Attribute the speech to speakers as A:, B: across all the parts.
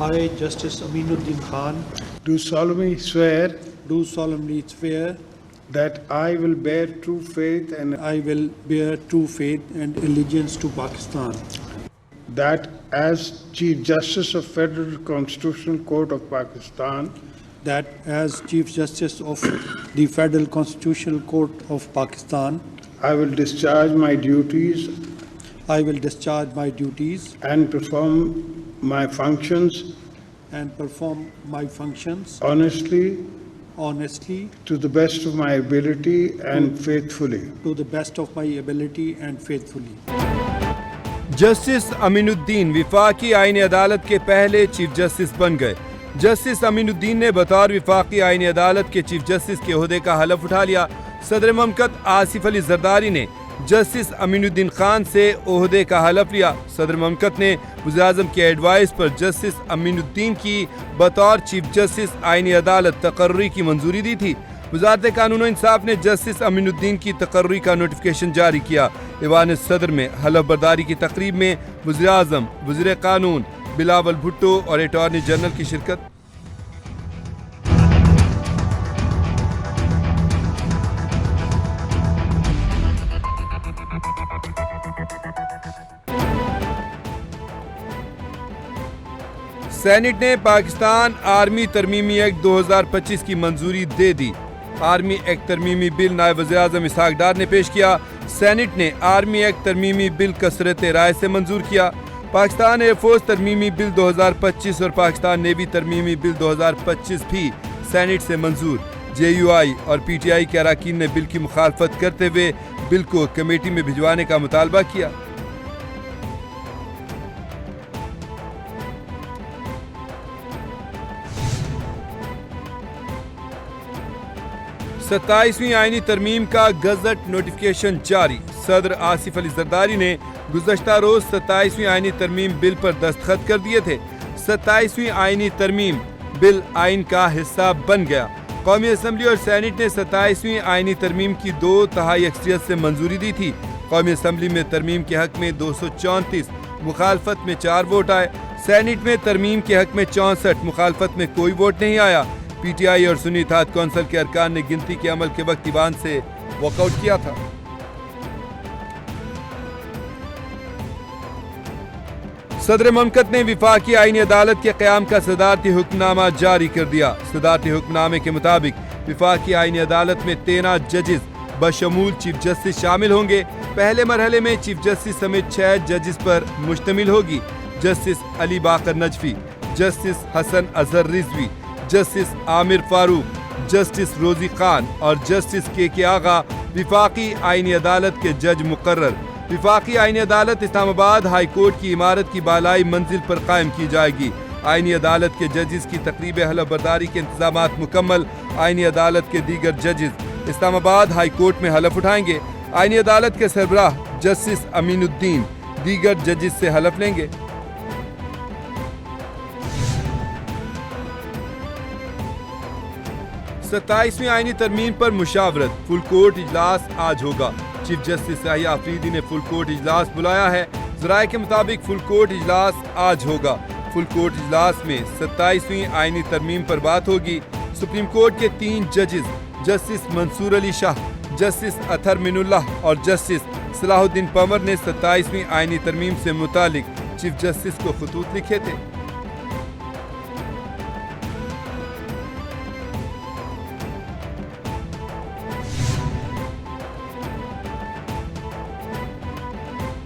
A: I, Justice Aminuddin Khan,
B: do solemnly swear
A: swear
B: that I will bear true faith and
A: I will bear true faith and allegiance to Pakistan,
B: that as Chief Justice of Federal Constitutional Court of Pakistan,
A: that as Chief Justice of the Federal Constitutional Court of Pakistan,
B: I will discharge my duties
A: I will discharge my duties
B: and perform my functions honestly, to the best of my ability and faithfully.
C: Justice Aminuddin विफाकी आईनी अदालत के पहले chief justice बन गए। Justice Aminuddin ने बतौर विफाकी आईनी अदालत के चीफ जस्टिस के ओहदे का हलफ उठा लिया। सदर ममलकत आसिफ अली जरदारी ने जस्टिस अमीनुद्दीन खान से ओहदे का हलफ लिया। सदर ममलकत ने वज़ीर-ए-आज़म के एडवाइस पर जस्टिस अमीनुद्दीन की बतौर चीफ जस्टिस आईनी अदालत तकर्री की मंजूरी दी थी। वज़ारत कानून इंसाफ ने जस्टिस अमीनुद्दीन की तकर्री का नोटिफिकेशन जारी किया। ईवान सदर में हलफ बर्दारी की तकरीब में वज़ीर-ए-आज़म, वज़ीर कानून बिलावल भुट्टो और अटॉर्नी जनरल की शिरकत। सेनेट ने पाकिस्तान आर्मी तरमीमी एक्ट 2025 की मंजूरी दे दी। आर्मी एक्ट तरमीमी बिल नायब वज़ीर-ए-आज़म इसहाक डार ने पेश किया। सेनेट ने आर्मी एक्ट तरमीमी बिल कसरत राय से मंजूर किया। पाकिस्तान एयरफोर्स तरमीमी बिल 2025 और पाकिस्तान नेवी तरमीमी बिल 2025 भी सेनेट से मंजूर। JUI और PTI के अरकान ने बिल की मुखालफत करते हुए बिल को कमेटी में भिजवाने का मुतालबा किया। 27वीं आईनी तरमीम का गजट नोटिफिकेशन जारी। सदर आसिफ अली जरदारी ने गुज़श्ता रोज 27वीं आईनी तरमीम बिल पर दस्तखत कर दिए थे। 27वीं आईनी तरमीम बिल आइन का हिस्सा बन गया। कौमी असम्बली और सेनेट ने 27वीं आईनी तरमीम की 2/3 अक्सरियत से मंजूरी दी थी। कौमी असम्बली में तरमीम के हक में 234, मुखालफत में 4 वोट आए। सेनेट में तरमीम के हक में 64, मुखालफत में कोई वोट नहीं आया। PTI और सुन्नी इत्तेहाद कौंसिल के अरकान ने गिनती के अमल के वक्त ईवान से वॉकआउट किया था। सदर ममलकत ने विफाकी आईनी अदालत के क़याम का सदारती हुक्मनामा जारी कर दिया। सदारती हुक्मनामे के मुताबिक विफाकी आईनी अदालत में 13 जजेस बशमूल चीफ जस्टिस शामिल होंगे। पहले मरहले में चीफ जस्टिस समेत 6 जजेस पर मुश्तमिल होगी। Justice Ali Baqar Najafi, justice Hasan Azhar Rizvi, justice Amir Farooq, justice Rozi Khan और जस्टिस के आगा विफाकी आईनी अदालत के जज मुकर्रर। विफाकी आईनी अदालत इस्लामाबाद हाई कोर्ट की इमारत की बालाई मंजिल पर कायम की जाएगी। आईनी अदालत के जजेस की तकरीब हलफ बर्दारी के इंतजामात मुकम्मल। आईनी अदालत के दीगर जजेस इस्लामाबाद हाई कोर्ट में हलफ उठाएंगे। आईनी अदालत के सरबराह जस्टिस अमीनुद्दीन दीगर जजेस से हलफ लेंगे। 27वीं आईनी तरमीम पर मुशावरत फुल कोर्ट इजलास आज होगा। चीफ जस्टिस याहिया अफरीदी ने फुल कोर्ट इजलास बुलाया है। ज़राए के मुताबिक फुल कोर्ट इजलास आज होगा। फुल कोर्ट इजलास में 27वीं आईनी तरमीम पर बात होगी। सुप्रीम कोर्ट के 3 जजेस जस्टिस मंसूर अली शाह, जस्टिस अतहर मिनुल्लाह और जस्टिस सलाहुद्दीन पंवर ने 27वीं आईनी तरमीम से मुतालिक चीफ जस्टिस को खतूत लिखे थे।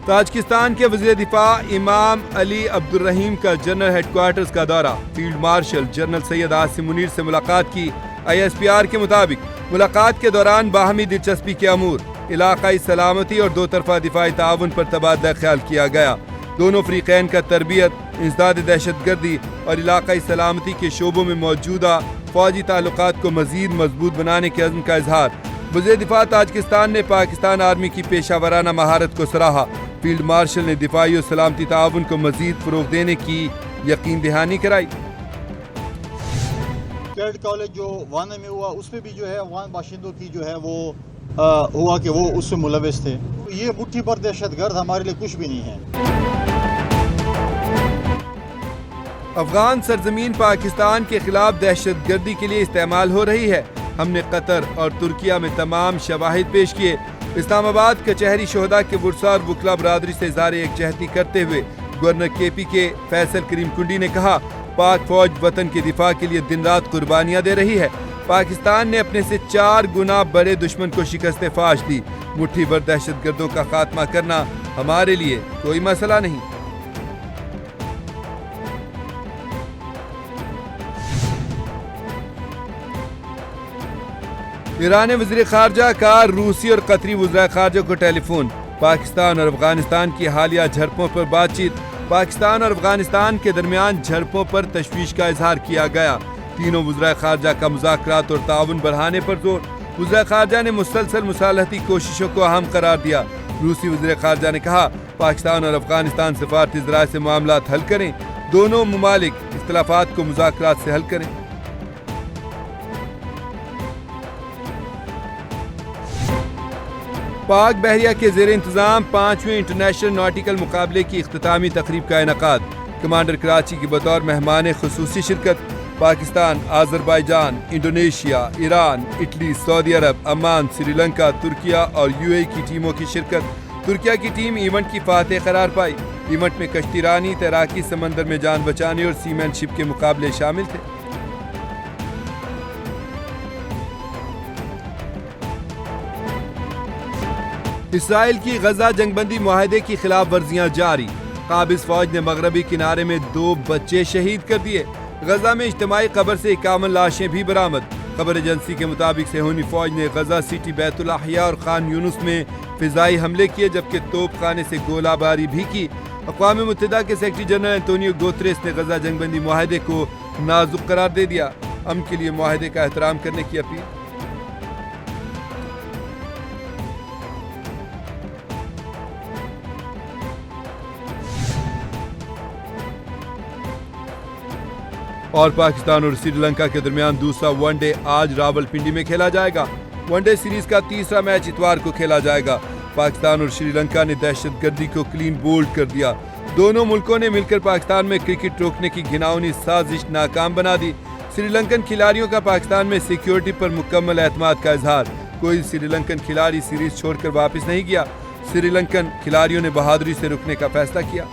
C: ताजिकिस्तान के वज़ीर दिफा इमाम अली अब्दुर्रहीम का जनरल हेडक्वार्टर्स का दौरा। Field marshal general Syed Asim Munir से मुलाकात की। ISPR के मुताबिक मुलाकात के दौरान बाहमी दिलचस्पी के अमूर, इलाकाई सलामती और 2 तरफा दिफाई ताउन पर तबादला ख्याल किया गया। दोनों फ़रीक़ैन का तरबियत, इंसदाद दहशतगर्दी और इलाकाई सलामती के शोबों में मौजूदा फ़ौजी ताल्लुकात को मज़ीद मजबूत बनाने के अज़्म का इजहार। वज़ीर दिफा ताजिकिस्तान ने पाकिस्तान आर्मी की पेशावराना महारत को सराहा। फील्ड मार्शल ने दिफाई और सलामती ताउन को मज़ीद फ़रोग़ देने की यकीन दहानी कराई।
D: कैडेट कॉलेज जो वाना में हुआ उसमें भी जो है वहाँ बाशिंदों की जो है वो हुआ कि वो उससे मुलविस थे। ये मुट्ठी भर दहशतगर्द हमारे लिए कुछ भी नहीं है।
C: अफगान सरजमीन पाकिस्तान के खिलाफ दहशतगर्दी के लिए इस्तेमाल हो रही है। हमने कतर और तुर्किया में तमाम शवाहिद पेश किए। इस्लामाबाद कचहरी शोहदा के बुरसा और वकला बरादरी से इज़हार एकजहती करते हुए गवर्नर KP के फैसल करीम कुंडी ने कहा, पाक फौज वतन के दिफा के लिए दिन रात कुर्बानियां दे रही है। पाकिस्तान ने अपने से 4 गुना बड़े दुश्मन को शिकस्त फाश दी। मुट्ठी भर दहशतगर्दों का खात्मा करना हमारे लिए कोई मसला नहीं। ईरान वज़ीर ख़ारजा का रूसी और कतरी वज़ीर ख़ारजा को टेलीफोन। पाकिस्तान और अफगानिस्तान की हालिया झड़पों पर बातचीत। पाकिस्तान और अफगानिस्तान के दरमियान झड़पों पर तशवीश का इजहार किया गया। तीनों वज़ीर ख़ारजा का मुज़ाकरात और ताउन बढ़ाने पर जोर। वज़ीर ख़ारजा ने मुसलसल मुसालहती कोशिशों को अहम करार दिया। रूसी वज़ीर ख़ारजा ने कहा, पाकिस्तान और अफगानिस्तान सिफारती ज़राए से मामलात हल करें। दोनों मुमालिक इख्तिलाफात को मुज़ाकरात से हल करें। पाक बहरिया के ज़ेर इंतज़ाम 5वें इंटरनेशनल नॉटिकल मुकाबले की इख्तितामी तकरीब का इनेकाद। कमांडर कराची की बतौर मेहमान खुसूसी शिरकत। Pakistan, Azerbaijan, Indonesia, Iran, Italy, Saudi Arab, Oman, Sri Lanka, Turkiye और UAE की टीमों की शिरकत। तुर्किया की टीम इवेंट की फातेह करार पाई। इवेंट में कश्तीरानी, तैराकी, समंदर में जान बचाने और सीमैनशिप के मुकाबले शामिल थे। इसराइल की गजा जंगबंदी मुआहदे की खिलाफ वर्जियां जारी। काबिज फौज ने मगरबी किनारे में 2 बच्चे शहीद कर दिए। गजा में इज्तिमाई कब्र से 51 लाशें भी बरामद। खबर एजेंसी के मुताबिक सेहूनी फौज ने गजा सिटी, बैतुल अहया और खान यूनुस में फिजाई हमले किए, जबकि तोप खाने से गोलाबारी भी की। अक़वाम मुत्तहिदा के सेक्रेटरी जनरल एंटोनियो गुतेरेस ने गजा जंगबंदी मुआहदे को नाजुक करार दे दिया। अमन के लिए मुआहदे का एहतराम करने की अपील। और पाकिस्तान और श्रीलंका के दरमियान दूसरा वनडे आज रावलपिंडी में खेला जाएगा। वनडे सीरीज का तीसरा मैच इतवार को खेला जाएगा। पाकिस्तान और श्रीलंका ने दहशतगर्दी को क्लीन बोल्ड कर दिया। दोनों मुल्कों ने मिलकर पाकिस्तान में क्रिकेट रोकने की घिनौनी साजिश नाकाम बना दी। श्रीलंकन खिलाड़ियों का पाकिस्तान में सिक्योरिटी पर मुकम्मल एतमाद का इजहार। कोई श्रीलंकन खिलाड़ी सीरीज छोड़कर वापस नहीं गया। श्रीलंकन खिलाड़ियों ने बहादुरी से रुकने का फैसला किया।